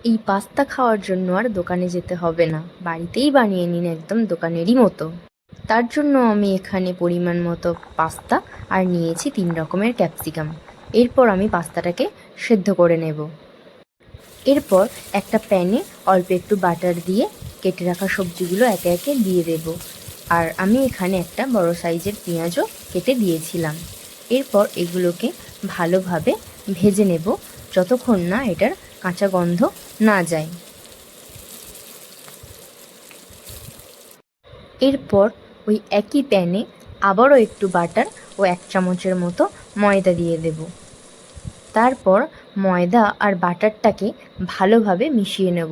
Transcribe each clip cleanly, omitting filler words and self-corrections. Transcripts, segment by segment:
এই পাস্তা খাওয়ার জন্য আর দোকানে যেতে হবে না, বাড়িতেই বানিয়ে নিন একদম দোকানেরই মতো। তার জন্য আমি এখানে পরিমাণ মতো পাস্তা আর নিয়েছি 3 রকমের ক্যাপসিকাম। এরপর আমি পাস্তাটাকে সেদ্ধ করে নেব। এরপর একটা প্যানে অল্প একটু বাটার দিয়ে কেটে রাখা সবজিগুলো একে একে দিয়ে দেব। আর আমি এখানে একটা বড় সাইজের পেঁয়াজও কেটে দিয়েছিলাম। এরপর এগুলোকে ভালোভাবে ভেজে নেব যতক্ষণ না এটার কাঁচা গন্ধ না যায়। এরপর ওই একই প্যানে আবারও একটু বাটার ও 1 চামচের মতো ময়দা দিয়ে দেব। তারপর ময়দা আর বাটারটাকে ভালোভাবে মিশিয়ে নেব।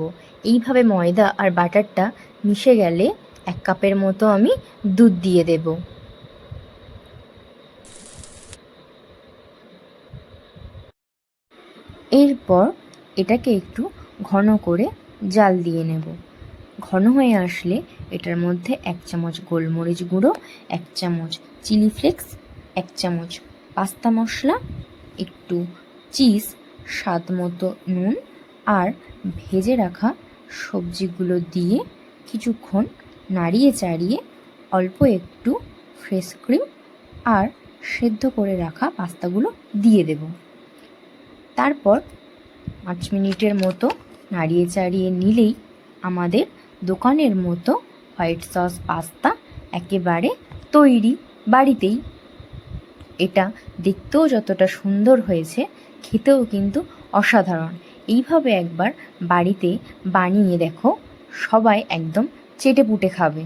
এইভাবে ময়দা আর বাটারটা মিশে গেলে 1 কাপের মতো আমি দুধ দিয়ে দেব। এরপর এটাকে একটু ঘন করে জাল দিয়ে নেব। ঘন হয়ে আসলে এটার মধ্যে 1 চামচ গোলমরিচ গুঁড়ো, 1 চামচ চিলি ফ্লেক্স, 1 চামচ পাস্তা মশলা, একটু চিজ, স্বাদ মতো নুন আর ভেজে রাখা সবজিগুলো দিয়ে কিছুক্ষণ নাড়িয়ে চাড়িয়ে অল্প একটু ফ্রেশ ক্রিম আর সেদ্ধ করে রাখা পাস্তাগুলো দিয়ে দেব। তারপর 5 মিনিটের মতো নাড়িয়ে চাড়িয়ে নিলেই আমাদের দোকানের মতো হোয়াইট সস পাস্তা একেবারে তৈরি বাড়িতেই। এটা দেখতেও যতটা সুন্দর হয়েছে, খেতেও কিন্তু অসাধারণ। এইভাবে একবার বাড়িতে বানিয়ে দেখো, সবাই একদম চেটেপুটে খাবে।